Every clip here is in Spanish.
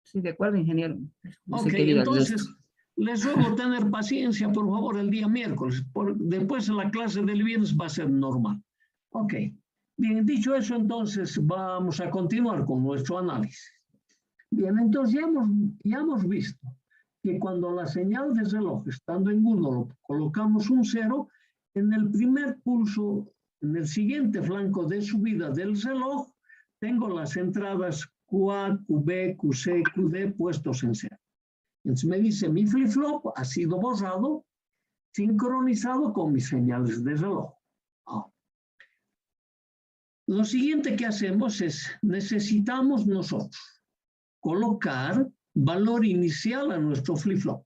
Sí, de acuerdo, ingeniero. No sé Ok, qué diga el entonces resto. les ruego tener paciencia, por favor, el día miércoles. Después la clase del viernes va a ser normal. Ok, bien, dicho eso, entonces vamos a continuar con nuestro análisis. Bien, entonces ya hemos visto que cuando la señal de reloj, estando en 1, colocamos un 0, en el primer pulso, en el siguiente flanco de subida del reloj, tengo las entradas QA, QB, QC, QD puestos en 0. Entonces me dice, mi flip-flop ha sido borrado, sincronizado con mis señales de reloj. Lo siguiente que hacemos es, necesitamos nosotros colocar valor inicial a nuestro flip-flop.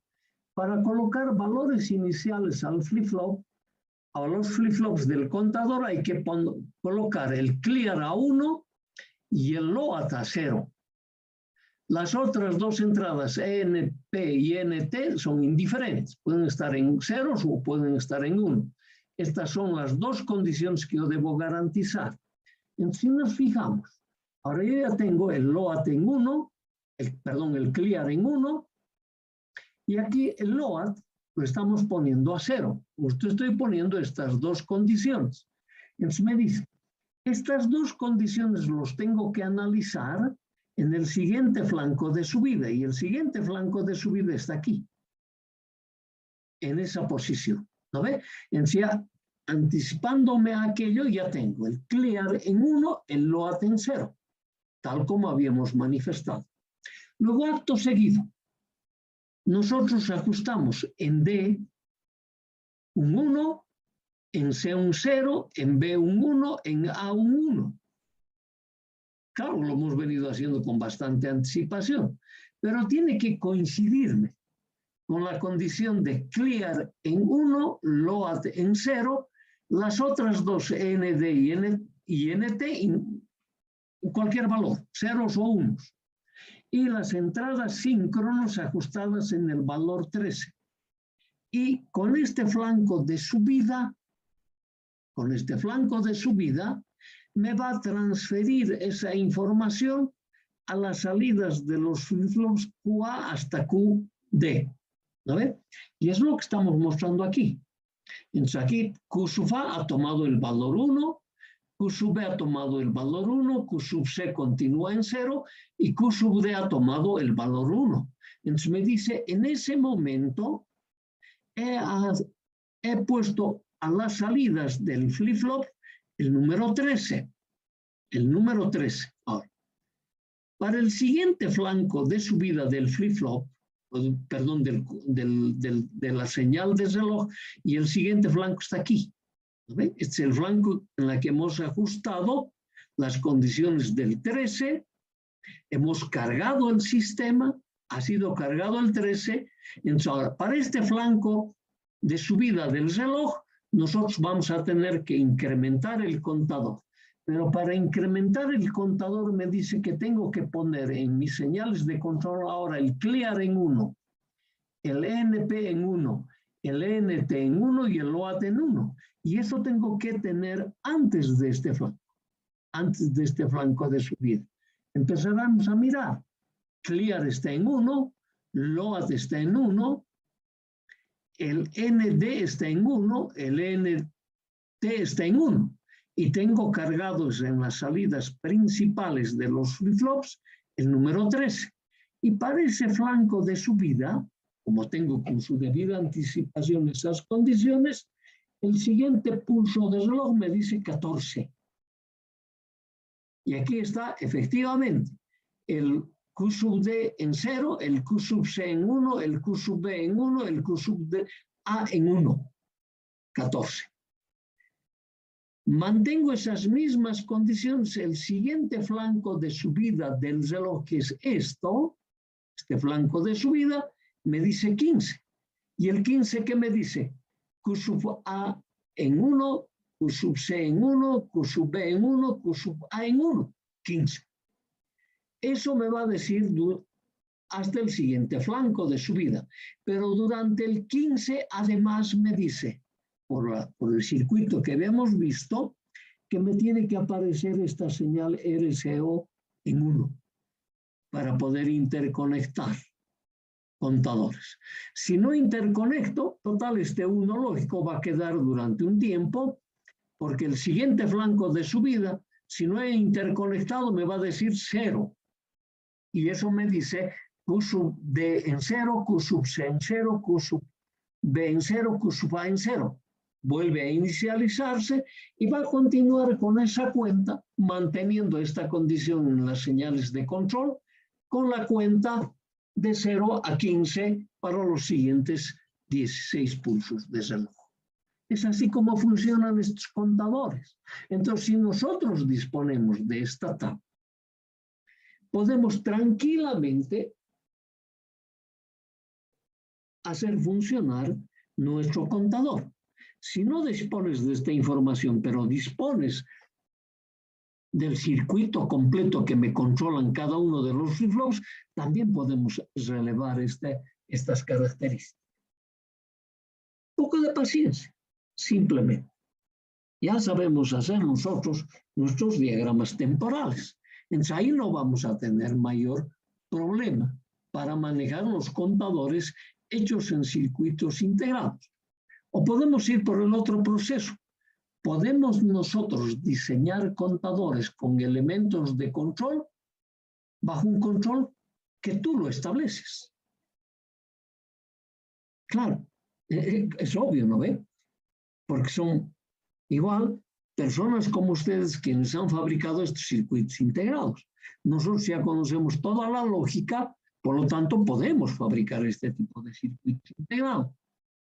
Para colocar valores iniciales al flip-flop, a los flip-flops del contador hay que colocar el clear a 1 y el load a 0. Las otras dos entradas, ENP y NT, son indiferentes. Pueden estar en ceros o pueden estar en 1. Estas son las dos condiciones que yo debo garantizar. Entonces, si nos fijamos, ahora yo ya tengo el load en 1, el clear en 1, y aquí el load lo estamos poniendo a 0. Justo estoy poniendo estas dos condiciones. Entonces me dice, estas dos condiciones los tengo que analizar en el siguiente flanco de subida, y el siguiente flanco de subida está aquí, en esa posición. ¿No ve? Entonces ya, anticipándome a aquello, ya tengo el clear en 1, el load en 0, tal como habíamos manifestado. Luego, acto seguido, nosotros ajustamos en D un 1, en C un 0, en B un 1, en A un 1. Claro, lo hemos venido haciendo con bastante anticipación, pero tiene que coincidirme con la condición de clear en 1, load en 0, las otras dos ND y NT en cualquier valor, ceros o unos, y las entradas síncronos ajustadas en el valor 13. Y con este flanco de subida, me va a transferir esa información a las salidas de los flip-flops QA hasta QD. ¿No ve? Y es lo que estamos mostrando aquí. Entonces aquí Q sub A ha tomado el valor 1, Q sub B ha tomado el valor 1, Q sub C continúa en 0 y Q sub D ha tomado el valor 1. Entonces me dice, en ese momento he puesto a las salidas del flip-flop el número 13. Ahora, para el siguiente flanco de subida del flip-flop, perdón, de la señal de reloj, y el siguiente flanco está aquí. ¿Ve? Este es el flanco en el que hemos ajustado las condiciones del 13, hemos cargado el sistema, ha sido cargado el 13, entonces ahora, para este flanco de subida del reloj, nosotros vamos a tener que incrementar el contador. Pero para incrementar el contador me dice que tengo que poner en mis señales de control ahora el clear en 1, el ENP en 1, el ENT en 1 y el load en 1. Y eso tengo que tener antes de este flanco de subida. Empezaremos a mirar. Clear está en 1, load está en 1, el ND está en 1, el NT está en 1. Y tengo cargados en las salidas principales de los flip-flops el número 13. Y para ese flanco de subida, como tengo con su debida anticipación esas condiciones, el siguiente pulso de reloj me dice 14. Y aquí está efectivamente el Q sub D en 0, el Q sub C en 1, el Q sub B en 1, el Q sub D A en 1. 14. Mantengo esas mismas condiciones. El siguiente flanco de subida del reloj, que es este flanco de subida, me dice 15. ¿Y el 15 qué me dice? Q sub A en 1, Q sub C en 1, Q sub B en 1, Q sub A en 1. 15. Eso me va a decir hasta el siguiente flanco de subida. Pero durante el 15, además, me dice, por el circuito que habíamos visto, que me tiene que aparecer esta señal RCO en 1. para poder interconectar contadores. Si no interconecto, total, este 1 lógico va a quedar durante un tiempo, porque el siguiente flanco de subida, si no he interconectado, me va a decir 0. Y eso me dice Q sub D en 0, Q sub C en 0, Q sub B en 0, Q sub A en 0. Vuelve a inicializarse y va a continuar con esa cuenta, manteniendo esta condición en las señales de control, con la cuenta de 0 a 15 para los siguientes 16 pulsos de reloj. Es así como funcionan estos contadores. Entonces, si nosotros disponemos de esta tabla, podemos tranquilamente hacer funcionar nuestro contador. Si no dispones de esta información, pero dispones del circuito completo que me controlan cada uno de los flip-flops, también podemos relevar estas características. Un poco de paciencia, simplemente. Ya sabemos hacer nosotros nuestros diagramas temporales. Entonces ahí no vamos a tener mayor problema para manejar los contadores hechos en circuitos integrados. O podemos ir por el otro proceso. Podemos nosotros diseñar contadores con elementos de control bajo un control que tú lo estableces. Claro, es obvio, ¿no ve? Porque son igual personas como ustedes quienes han fabricado estos circuitos integrados. Nosotros ya conocemos toda la lógica, por lo tanto podemos fabricar este tipo de circuitos integrados.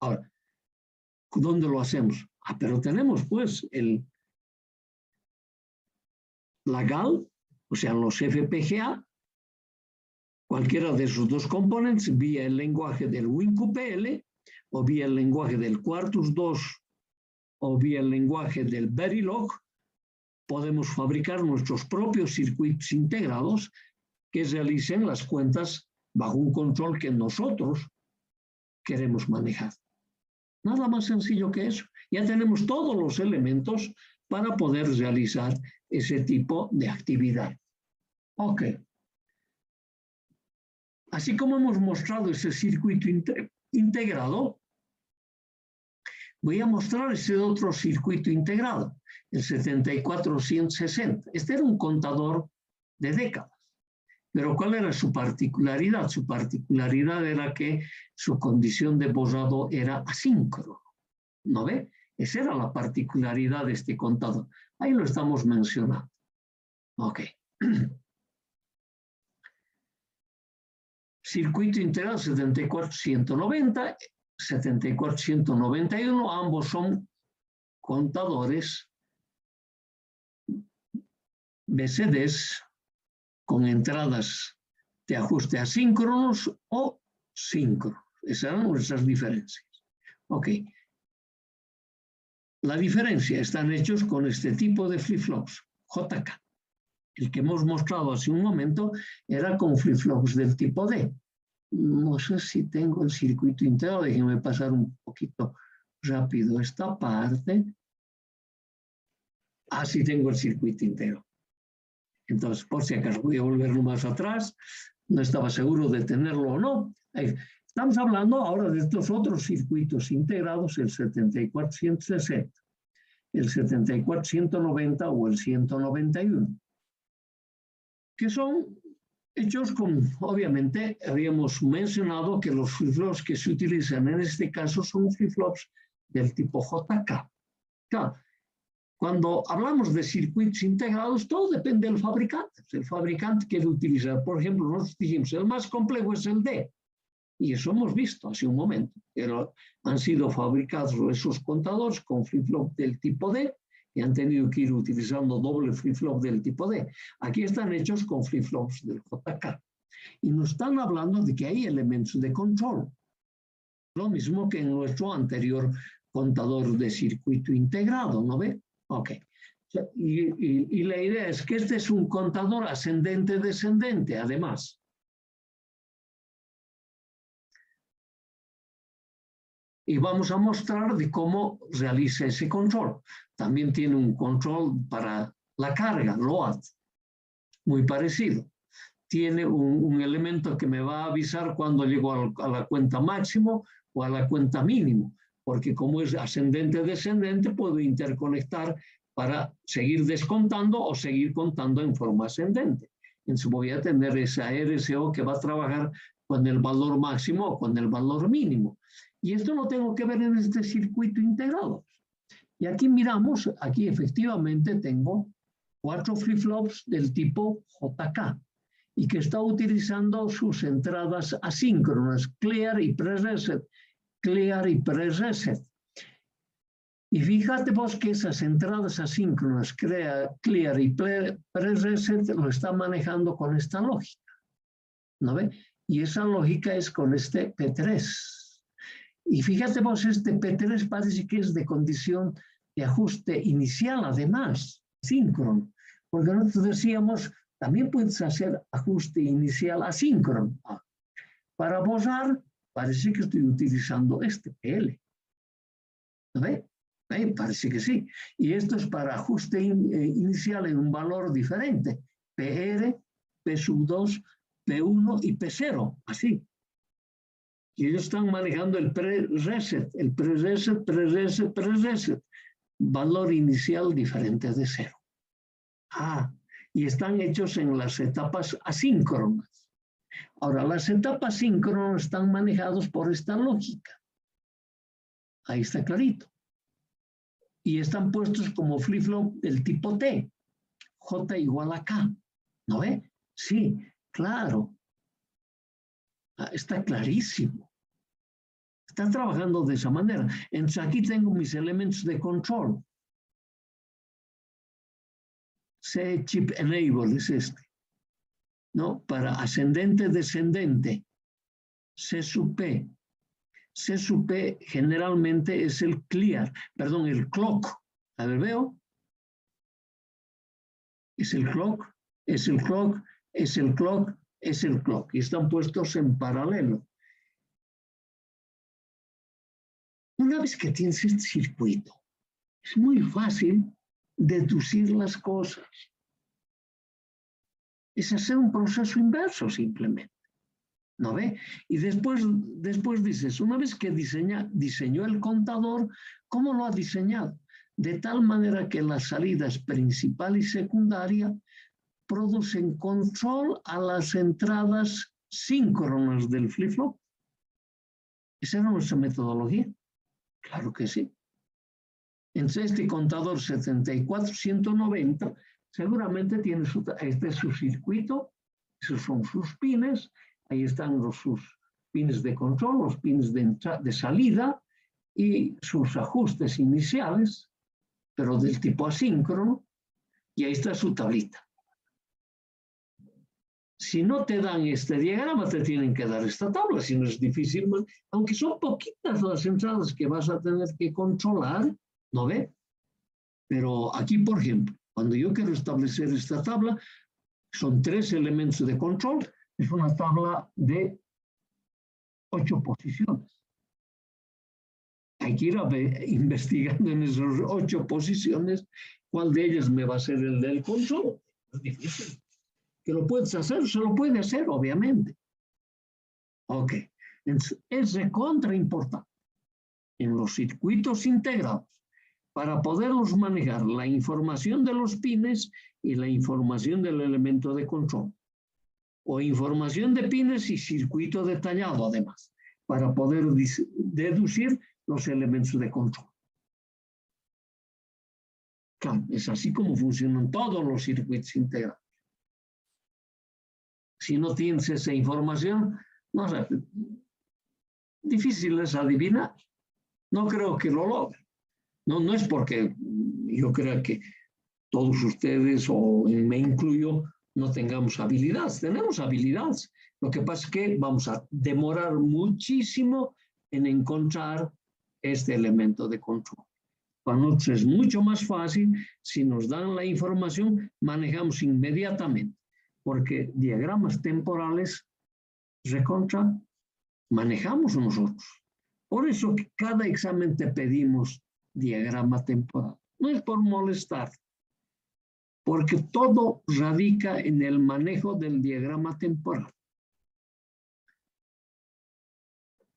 Ahora, ¿dónde lo hacemos? Pero tenemos pues la GAL, o sea, los FPGA, cualquiera de esos dos componentes, vía el lenguaje del WinQPL, o vía el lenguaje del Quartus 2, o vía el lenguaje del Verilog, podemos fabricar nuestros propios circuitos integrados que realicen las cuentas bajo un control que nosotros queremos manejar. Nada más sencillo que eso. Ya tenemos todos los elementos para poder realizar ese tipo de actividad. Ok. Así como hemos mostrado ese circuito integrado, voy a mostrar ese otro circuito integrado, el 74160. Este era un contador de décadas. Pero ¿cuál era su particularidad? Su particularidad era que su condición de borrado era asíncrono. ¿No ve? Esa era la particularidad de este contador. Ahí lo estamos mencionando. Ok. Circuito integrado 74190, 74191, ambos son contadores BCDs con entradas de ajuste asíncronos o síncronos. Esas eran nuestras diferencias. Ok. La diferencia están hechos con este tipo de flip-flops, JK. El que hemos mostrado hace un momento era con flip-flops del tipo D. No sé si tengo el circuito integrado, déjenme pasar un poquito rápido esta parte. Sí tengo el circuito integrado. Entonces, por si acaso, voy a volverlo más atrás. No estaba seguro de tenerlo o no. Estamos hablando ahora de estos otros circuitos integrados, el 74160, el 74190 o el 191, que son hechos con, obviamente, habíamos mencionado que los flip-flops que se utilizan en este caso son flip-flops del tipo JK. Claro, cuando hablamos de circuitos integrados, todo depende del fabricante. El fabricante quiere utilizar, por ejemplo, nosotros dijimos, el más complejo es el D. Y eso hemos visto hace un momento. Pero han sido fabricados esos contadores con flip-flop del tipo D y han tenido que ir utilizando doble flip-flop del tipo D. Aquí están hechos con flip-flops del JK. Y nos están hablando de que hay elementos de control. Lo mismo que en nuestro anterior contador de circuito integrado, ¿no ve? Ok. Y la idea es que este es un contador ascendente-descendente, además. Y vamos a mostrar de cómo realiza ese control. También tiene un control para la carga, LOAD, muy parecido. tiene un elemento que me va a avisar cuando llego a la cuenta máximo o a la cuenta mínimo, porque como es ascendente-descendente, puedo interconectar para seguir descontando o seguir contando en forma ascendente. Entonces voy a tener esa RSO que va a trabajar con el valor máximo o con el valor mínimo. Y esto lo tengo que ver en este circuito integrado. Y aquí miramos, aquí efectivamente tengo 4 flip-flops del tipo JK y que está utilizando sus entradas asíncronas, clear y pre-reset, clear y pre-reset. Y fíjate vos que esas entradas asíncronas, clear y pre-reset, lo está manejando con esta lógica, ¿no ve? Y esa lógica es con este P3. Y fíjate vos, este P3 parece que es de condición de ajuste inicial, además, síncrono. Porque nosotros decíamos, también puedes hacer ajuste inicial asíncrono. Para borrar, parece que estoy utilizando este PL. ¿No ve? Parece que sí. Y esto es para ajuste inicial en un valor diferente. PR, P2, P1 y P0. Así. Y ellos están manejando el pre-reset, pre-reset, pre-reset. Valor inicial diferente de 0. Y están hechos en las etapas asíncronas. Ahora, las etapas síncronas están manejadas por esta lógica. Ahí está clarito. Y están puestos como flip-flop del tipo T. J igual a K. ¿No ve? Sí, claro. Está clarísimo. Está trabajando de esa manera. Entonces aquí tengo mis elementos de control. C chip enable es este. ¿No? Para ascendente, descendente. C sub P. C sub P generalmente es el clear, perdón, el clock. A ver, veo. Es el clock, es el clock, es el clock, es el clock. Y están puestos en paralelo. Una vez que tienes este circuito, es muy fácil deducir las cosas. Es hacer un proceso inverso simplemente. ¿No ve? Y después dices, una vez que diseñó el contador, ¿cómo lo ha diseñado? De tal manera que las salidas principal y secundaria producen control a las entradas síncronas del flip-flop. ¿Esa era nuestra metodología? Claro que sí. Entonces, este contador 74190 seguramente tiene este es su circuito, esos son sus pines, ahí están sus pines de control, los pines de salida y sus ajustes iniciales, pero del tipo asíncrono, y ahí está su tablita. Si no te dan este diagrama, te tienen que dar esta tabla, si no es difícil, aunque son poquitas las entradas que vas a tener que controlar, ¿no ve? Pero aquí, por ejemplo, cuando yo quiero establecer esta tabla, son 3 elementos de control, es una tabla de 8 posiciones. Hay que ir investigando en esas 8 posiciones cuál de ellas me va a ser el del control. Es difícil. ¿Que lo puedes hacer? Se lo puede hacer, obviamente. Ok. Entonces, es recontra importante en los circuitos integrados para poderlos manejar la información de los pines y la información del elemento de control. O información de pines y circuito detallado, además, para poder deducir los elementos de control. Claro, es así como funcionan todos los circuitos integrados. Si no tienes esa información, no sé, difícil es adivinar. No creo que lo logren. No es porque yo crea que todos ustedes, o me incluyo, no tengamos habilidades. Tenemos habilidades. Lo que pasa es que vamos a demorar muchísimo en encontrar este elemento de control. Para nosotros es mucho más fácil, si nos dan la información, manejamos inmediatamente, porque diagramas temporales recontra manejamos nosotros. Por eso que cada examen te pedimos diagrama temporal. No es por molestar, porque todo radica en el manejo del diagrama temporal.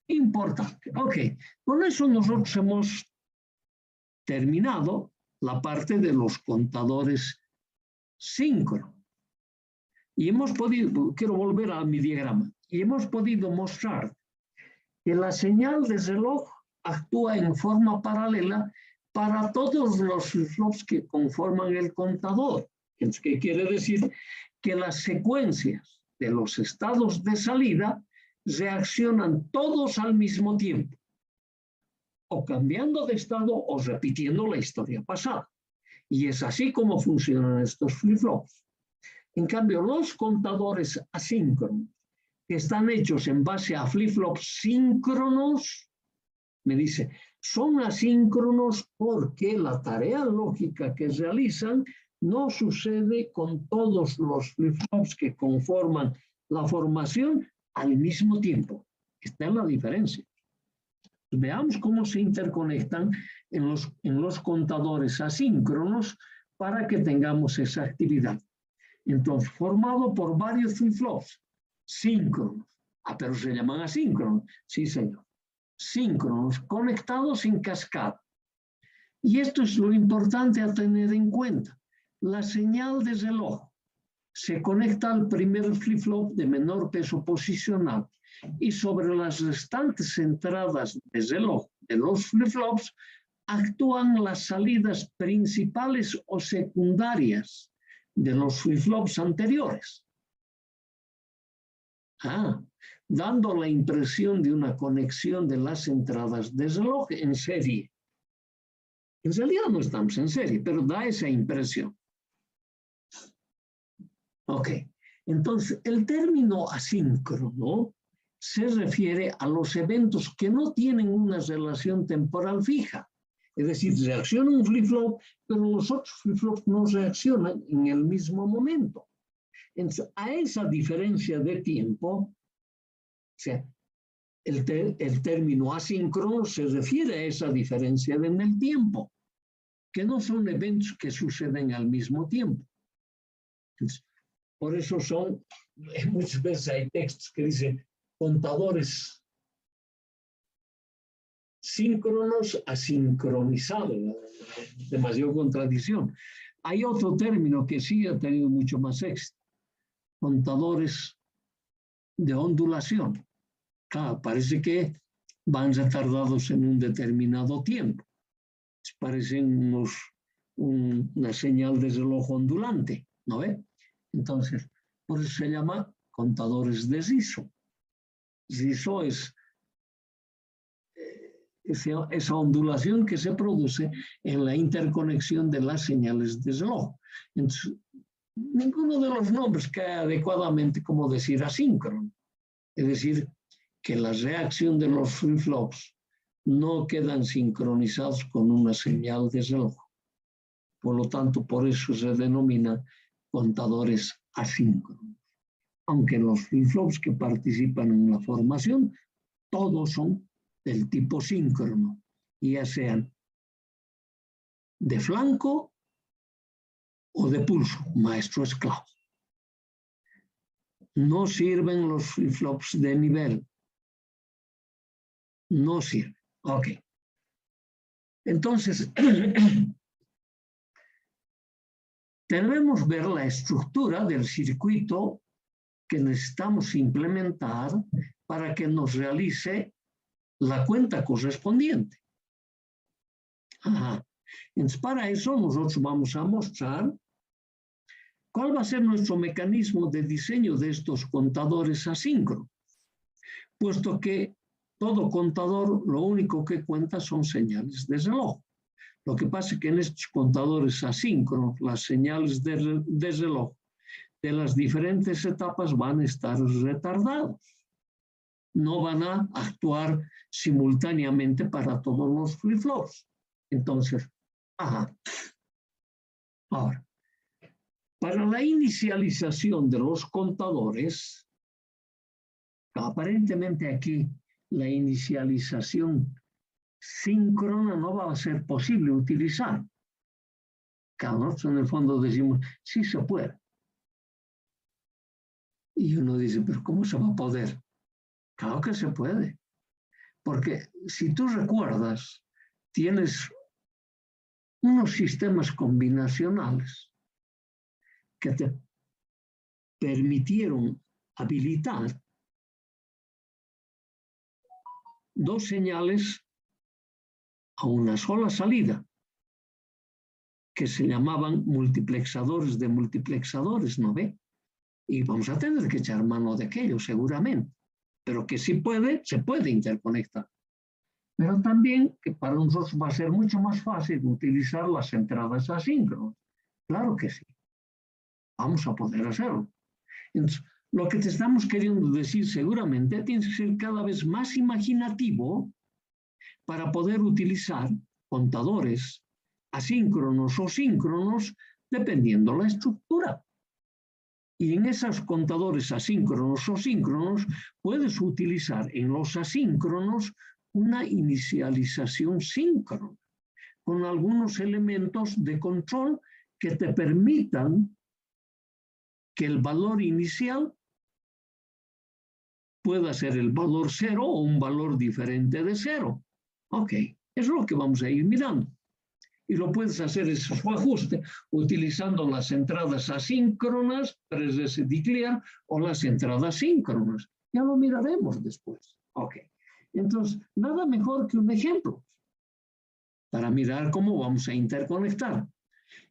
Importante. Ok, con eso nosotros hemos terminado la parte de los contadores síncronos. Y hemos podido, quiero volver a mi diagrama, y hemos podido mostrar que la señal de reloj actúa en forma paralela para todos los flip-flops que conforman el contador. ¿Qué quiere decir? Que las secuencias de los estados de salida reaccionan todos al mismo tiempo, o cambiando de estado o repitiendo la historia pasada. Y es así como funcionan estos flip-flops. En cambio, los contadores asíncronos, que están hechos en base a flip-flops síncronos, me dice, son asíncronos porque la tarea lógica que realizan no sucede con todos los flip-flops que conforman la formación al mismo tiempo. Está en la diferencia. Veamos cómo se interconectan en los contadores asíncronos para que tengamos esa actividad. Entonces, formado por varios flip-flops síncronos. Pero se llaman asíncronos. Sí, señor. Síncronos, conectados en cascada. Y esto es lo importante a tener en cuenta. La señal de reloj se conecta al primer flip-flop de menor peso posicional y sobre las restantes entradas de reloj de los flip-flops actúan las salidas principales o secundarias de los flip-flops anteriores. Dando la impresión de una conexión de las entradas de reloj en serie. En realidad no estamos en serie, pero da esa impresión. Ok, entonces el término asíncrono se refiere a los eventos que no tienen una relación temporal fija. Es decir, reacciona un flip-flop, pero los otros flip-flops no reaccionan en el mismo momento. Entonces, a esa diferencia de tiempo, o sea, el término asíncrono se refiere a esa diferencia en el tiempo, que no son eventos que suceden al mismo tiempo. Entonces, por eso muchas veces hay textos que dicen contadores síncronos asincronizados, demasiado contradicción. Hay otro término que sí ha tenido mucho más éxito, contadores de ondulación. Claro, parece que van retardados en un determinado tiempo. Parecen una señal de reloj ondulante, ¿no ve? Entonces, por eso se llama contadores de rizo. Rizo es esa ondulación que se produce en la interconexión de las señales de reloj. Entonces, ninguno de los nombres cae adecuadamente como decir asíncrono. Es decir, que la reacción de los flip-flops no quedan sincronizados con una señal de reloj. Por lo tanto, por eso se denomina contadores asíncronos. Aunque los flip-flops que participan en la formación, todos son del tipo síncrono, ya sean de flanco o de pulso, maestro-esclavo. No sirven los flip-flops de nivel. No sirven. Ok. Entonces, debemos ver la estructura del circuito que necesitamos implementar para que nos realice la cuenta correspondiente. Entonces, para eso nosotros vamos a mostrar cuál va a ser nuestro mecanismo de diseño de estos contadores asíncronos, puesto que todo contador lo único que cuenta son señales de reloj. Lo que pasa es que en estos contadores asíncronos, las señales de reloj de las diferentes etapas van a estar retardados. No van a actuar simultáneamente para todos los flip-flops. Entonces, ahora, para la inicialización de los contadores, aparentemente aquí la inicialización síncrona no va a ser posible utilizar. Claro, nosotros en el fondo decimos, sí se puede. Y uno dice, pero ¿cómo se va a poder? Claro que se puede. Porque si tú recuerdas, tienes unos sistemas combinacionales que te permitieron habilitar dos señales a una sola salida, que se llamaban multiplexadores de multiplexadores, ¿no ve? Y vamos a tener que echar mano de aquello seguramente, pero que sí puede, se puede interconectar. Pero también que para nosotros va a ser mucho más fácil utilizar las entradas asíncronas. Claro que sí, vamos a poder hacerlo. Entonces, lo que te estamos queriendo decir seguramente tienes que ser cada vez más imaginativo para poder utilizar contadores asíncronos o síncronos dependiendo la estructura. Y en esos contadores asíncronos o síncronos puedes utilizar en los asíncronos una inicialización síncrona con algunos elementos de control que te permitan que el valor inicial pueda ser el valor 0 o un valor diferente de 0. Ok, eso es lo que vamos a ir mirando. Y lo puedes hacer ese su ajuste utilizando las entradas asíncronas, 3S declare, o las entradas síncronas. Ya lo miraremos después. Ok. Entonces, nada mejor que un ejemplo para mirar cómo vamos a interconectar.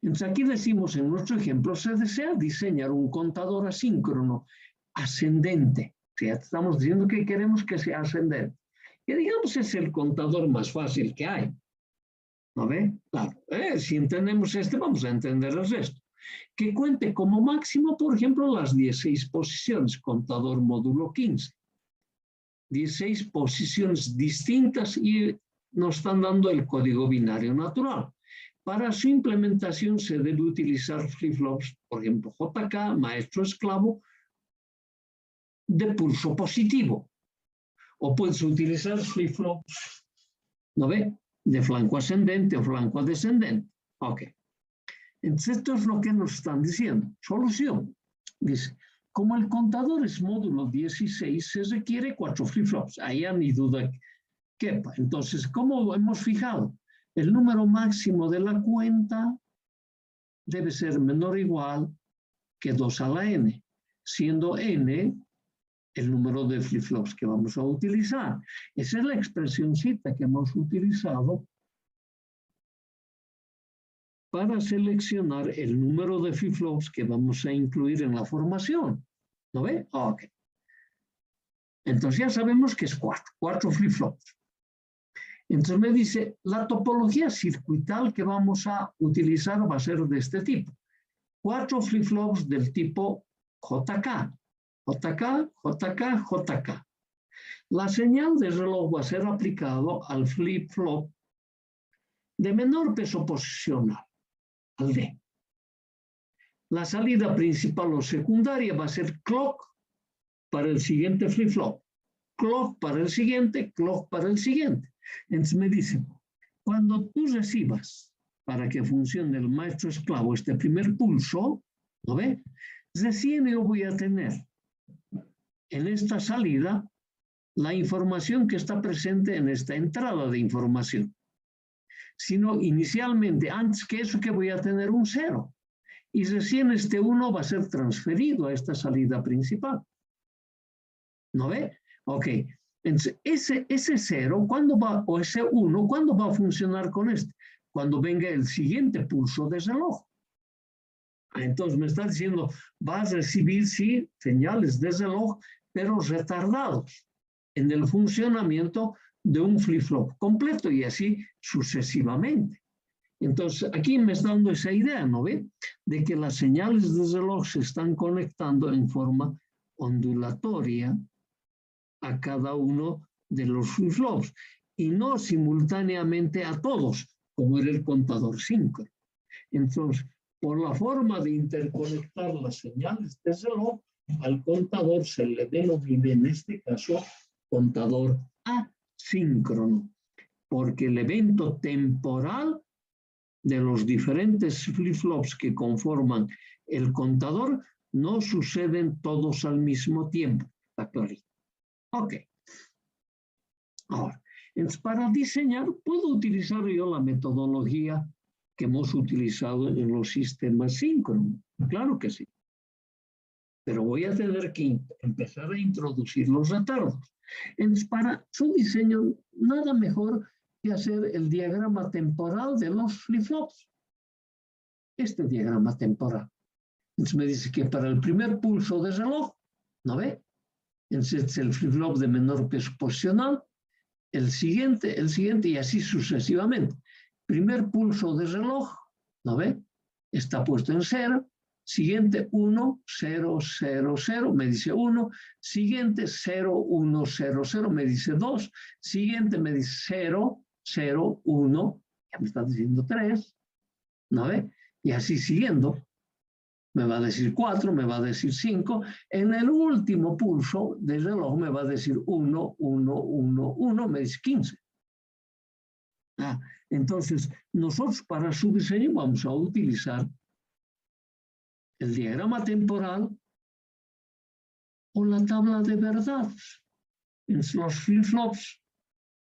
Entonces, aquí decimos en nuestro ejemplo, se desea diseñar un contador asíncrono ascendente. O sea, estamos diciendo que queremos que sea ascendente. Que digamos es el contador más fácil que hay. ¿No ve? Claro, si entendemos este, vamos a entender el resto. Que cuente como máximo, por ejemplo, las 16 posiciones, contador módulo 15. 16 posiciones distintas y nos están dando el código binario natural. Para su implementación se debe utilizar flip-flops, por ejemplo, JK, maestro esclavo, de pulso positivo. O puedes utilizar flip-flops, ¿no ve? De flanco ascendente o flanco descendente. Ok. Entonces, esto es lo que nos están diciendo. Solución. Dice, como el contador es módulo 16, se requiere 4 flip-flops. Ahí ya ni duda quepa. Entonces, ¿cómo hemos fijado? El número máximo de la cuenta debe ser menor o igual que 2 a la n, siendo n el número de flip-flops que vamos a utilizar. Esa es la expresioncita que hemos utilizado para seleccionar el número de flip-flops que vamos a incluir en la formación. ¿No ve? Ok. Entonces ya sabemos que es 4 flip-flops. Entonces me dice, la topología circuital que vamos a utilizar va a ser de este tipo. 4 flip-flops del tipo JK. JK, JK, JK. La señal de reloj va a ser aplicado al flip-flop de menor peso posicional, al D. La salida principal o secundaria va a ser clock para el siguiente flip-flop, clock para el siguiente, clock para el siguiente. Entonces me dice, cuando tú recibas, para que funcione el maestro esclavo, este primer pulso, ¿lo ve? Recién yo voy a tener en esta salida la información que está presente en esta entrada de información. Sino inicialmente, antes que eso, que voy a tener un 0. Y recién este 1 va a ser transferido a esta salida principal. ¿No ve? Ok. Entonces, ese 0, ¿cuándo va, o ese 1, ¿cuándo va a funcionar con este? Cuando venga el siguiente pulso de reloj. Entonces me está diciendo, va a recibir, sí, señales de reloj, pero retardados en el funcionamiento de un flip-flop completo y así sucesivamente. Entonces, aquí me está dando esa idea, ¿no ve? De que las señales de reloj se están conectando en forma ondulatoria a cada uno de los flip-flops y no simultáneamente a todos, como era el contador síncrono. Entonces, por la forma de interconectar las señales de reloj, al contador se le denomina en este caso contador asíncrono, porque el evento temporal de los diferentes flip-flops que conforman el contador no suceden todos al mismo tiempo. Está clarito. Ok. Ahora, entonces, para diseñar, puedo utilizar yo la metodología que hemos utilizado en los sistemas síncronos. Claro que sí. Pero voy a tener que empezar a introducir los retardos. Entonces, para su diseño, nada mejor que hacer el diagrama temporal de los flip-flops. Este diagrama temporal. Entonces me dice que para el primer pulso de reloj, ¿no ve? Entonces es el flip-flop de menor peso posicional, el siguiente y así sucesivamente. Primer pulso de reloj, ¿no ve? Está puesto en 0. Siguiente 1, 0, 0, 0, me dice 1. Siguiente 0, 1, 0, 0, me dice 2. Siguiente me dice 0, 0, 1, ya me está diciendo 3, ¿no ve? Y así siguiendo. Me va a decir 4, me va a decir 5. En el último pulso del reloj me va a decir 1, 1, 1, 1, me dice 15. Entonces, nosotros para su diseño vamos a utilizar el diagrama temporal o la tabla de verdades. Los flip-flops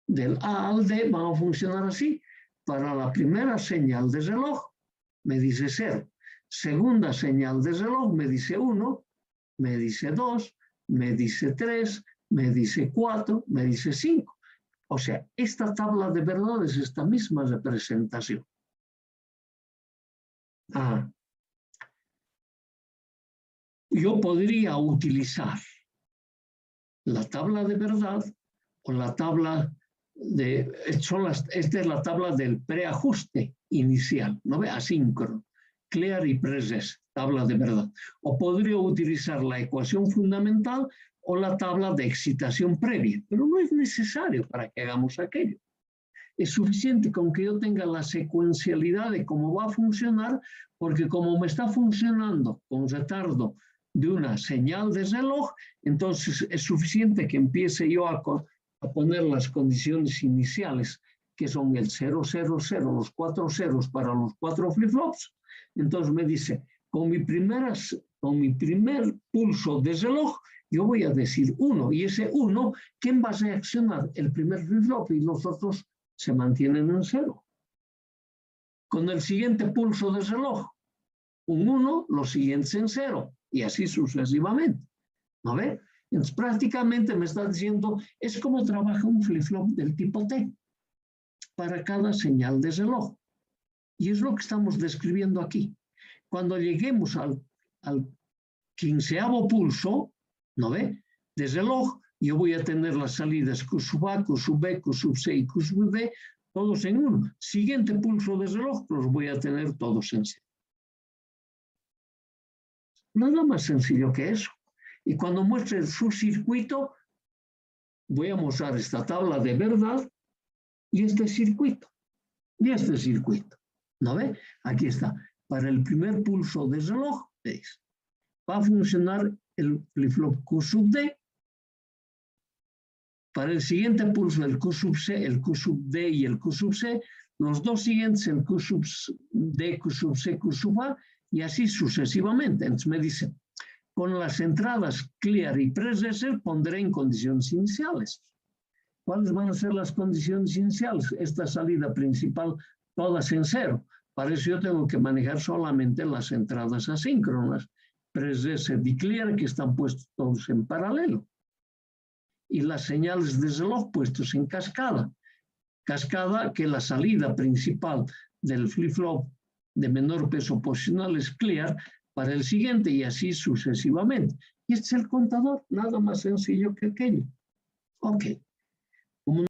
del A al D van a funcionar así. Para la primera señal de reloj me dice 0. Segunda señal de reloj me dice 1, me dice 2, me dice 3, me dice 4, me dice 5. O sea, esta tabla de verdades es esta misma representación. Yo podría utilizar la tabla de verdad o la tabla de... Esta es la tabla del preajuste inicial, ¿no ve? Asíncrono. Clear y Preses, tabla de verdad. O podría utilizar la ecuación fundamental o la tabla de excitación previa, pero no es necesario para que hagamos aquello. Es suficiente con que yo tenga la secuencialidad de cómo va a funcionar, porque como me está funcionando con retardo de una señal de reloj, entonces es suficiente que empiece yo a poner las condiciones iniciales, que son el 0, 0, 0, los 4 ceros para los 4 flip-flops. Entonces me dice, con mi primer pulso de reloj, yo voy a decir 1, y ese 1, ¿quién va a reaccionar? El primer flip-flop, y los otros se mantienen en 0. Con el siguiente pulso de reloj, un 1, los siguientes en 0, y así sucesivamente. ¿No ve? Entonces prácticamente me está diciendo, es como trabaja un flip-flop del tipo T, para cada señal de reloj. Y es lo que estamos describiendo aquí. Cuando lleguemos al 15º pulso, ¿no ve? De reloj, yo voy a tener las salidas Q sub A, Q sub B, Q sub C y Q sub D, todos en 1. Siguiente pulso de reloj, los voy a tener todos en 0. Nada más sencillo que eso. Y cuando muestre su circuito, voy a mostrar esta tabla de verdad y este circuito. Y este circuito. ¿No ve? Aquí está. Para el primer pulso de reloj, ¿veis? Va a funcionar el flip-flop Q sub D. Para el siguiente pulso, el Q sub C, el Q sub D y el Q sub C, los dos siguientes, el Q sub D, Q sub C, Q sub A, y así sucesivamente. Entonces me dice, con las entradas clear y preses pondré en condiciones iniciales. ¿Cuáles van a ser las condiciones iniciales? Esta salida principal, todas en 0. Para eso yo tengo que manejar solamente las entradas asíncronas, preses y clear, que están puestos todos en paralelo. Y las señales de reloj puestos en cascada. Cascada que la salida principal del flip-flop de menor peso posicional es clear para el siguiente y así sucesivamente. Y este es el contador, nada más sencillo que aquello. Ok.